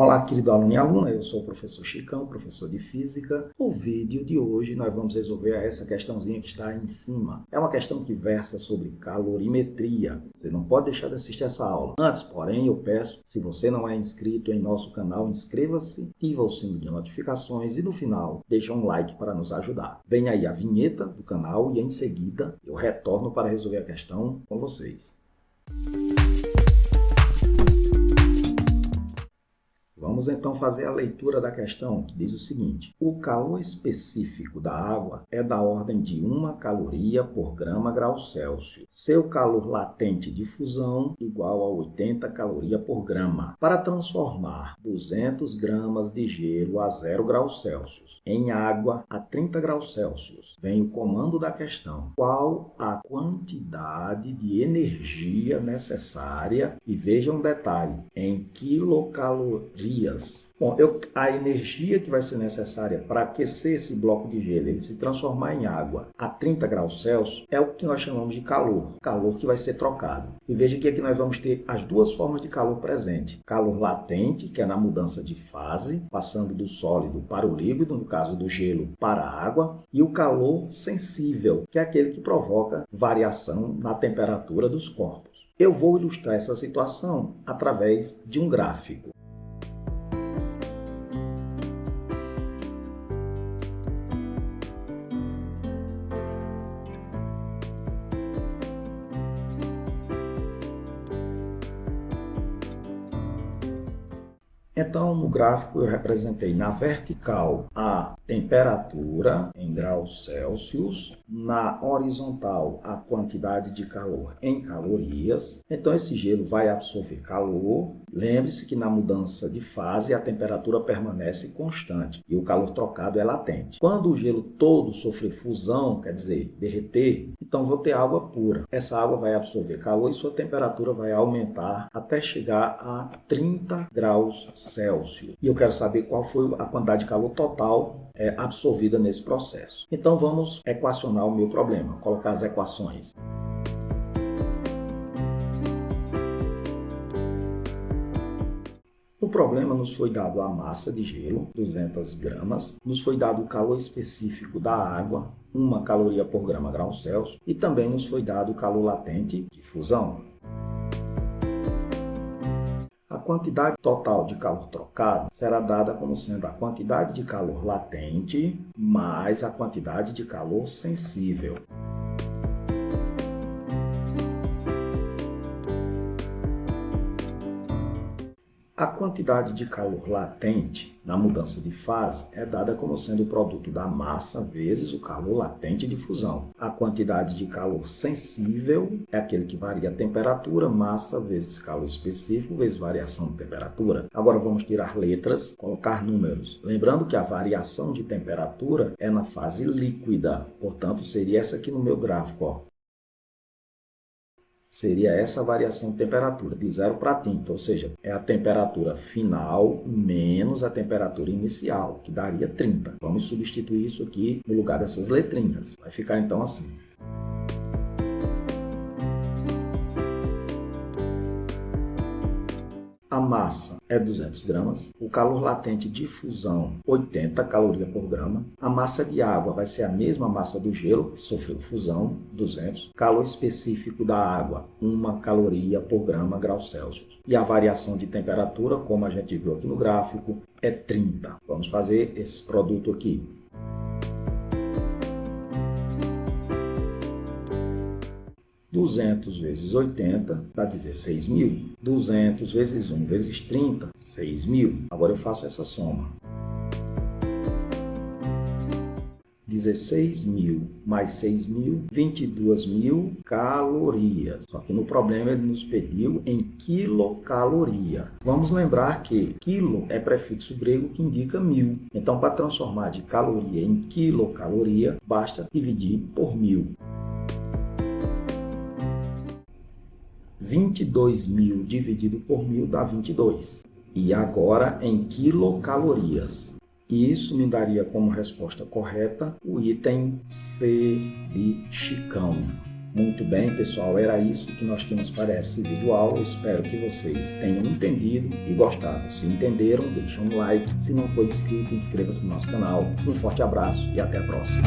Olá, querido aluno e aluna, eu sou o professor Chicão, professor de Física. No vídeo de hoje nós vamos resolver essa questãozinha que está aí em cima. É uma questão que versa sobre calorimetria. Você não pode deixar de assistir essa aula. Antes, porém, eu peço, se você não é inscrito em nosso canal, inscreva-se, ativa o sino de notificações e no final deixa um like para nos ajudar. Vem aí a vinheta do canal e em seguida eu retorno para resolver a questão com vocês. Vamos então fazer a leitura da questão, que diz o seguinte: o calor específico da água é da ordem de 1 caloria por grama grau Celsius. Seu calor latente de fusão igual a 80 calorias por grama. Para transformar 200 gramas de gelo a 0 graus Celsius em água a 30 graus Celsius, vem o comando da questão. Qual a quantidade de energia necessária? E veja um detalhe, em quilocalorias. Bom, a energia que vai ser necessária para aquecer esse bloco de gelo, ele se transformar em água a 30 graus Celsius, é o que nós chamamos de calor. Calor que vai ser trocado. E veja que aqui nós vamos ter as duas formas de calor presente. Calor latente, que é na mudança de fase, passando do sólido para o líquido, no caso do gelo para a água. E o calor sensível, que é aquele que provoca variação na temperatura dos corpos. Eu vou ilustrar essa situação através de um gráfico. Então, no gráfico eu representei na vertical a temperatura em graus Celsius, na horizontal a quantidade de calor em calorias. Então, esse gelo vai absorver calor. Lembre-se que na mudança de fase a temperatura permanece constante e o calor trocado é latente. Quando o gelo todo sofrer fusão, quer dizer, derreter, então vou ter água pura. Essa água vai absorver calor e sua temperatura vai aumentar até chegar a 30 graus Celsius. E eu quero saber qual foi a quantidade de calor total absorvida nesse processo. Então vamos equacionar o meu problema, colocar as equações. No problema nos foi dado a massa de gelo, 200 gramas, nos foi dado o calor específico da água, 1 caloria por grama grau Celsius, e também nos foi dado o calor latente de fusão. A quantidade total de calor trocado será dada como sendo a quantidade de calor latente mais a quantidade de calor sensível. A quantidade de calor latente na mudança de fase é dada como sendo o produto da massa vezes o calor latente de fusão. A quantidade de calor sensível é aquele que varia a temperatura, massa vezes calor específico vezes variação de temperatura. Agora vamos tirar letras, colocar números. Lembrando que a variação de temperatura é na fase líquida, portanto seria essa aqui no meu gráfico, ó. Seria essa variação de temperatura, de 0 para 30, ou seja, é a temperatura final menos a temperatura inicial, que daria 30. Vamos substituir isso aqui no lugar dessas letrinhas. Vai ficar então assim. A massa é 200 gramas, o calor latente de fusão 80 calorias por grama, a massa de água vai ser a mesma massa do gelo, que sofreu fusão, 200, calor específico da água, 1 caloria por grama grau Celsius. E a variação de temperatura, como a gente viu aqui no gráfico, é 30. Vamos fazer esse produto aqui. (200 vezes 80 dá 16.000. 200 vezes 1 vezes 30, 6.000. Agora eu faço essa soma. 16.000 mais 6.000, 22.000 calorias. Só que no problema ele nos pediu em quilocaloria. Vamos lembrar que quilo é prefixo grego que indica 1000. Então, para transformar de caloria em quilocaloria, basta dividir por 1000. 22.000 dividido por 1000 dá 22. E agora em quilocalorias. E isso me daria como resposta correta o item C de Chicão. Muito bem, pessoal, era isso que nós tínhamos para esse vídeo aula. Espero que vocês tenham entendido e gostado. Se entenderam, deixem um like. Se não for inscrito, inscreva-se no nosso canal. Um forte abraço e até a próxima.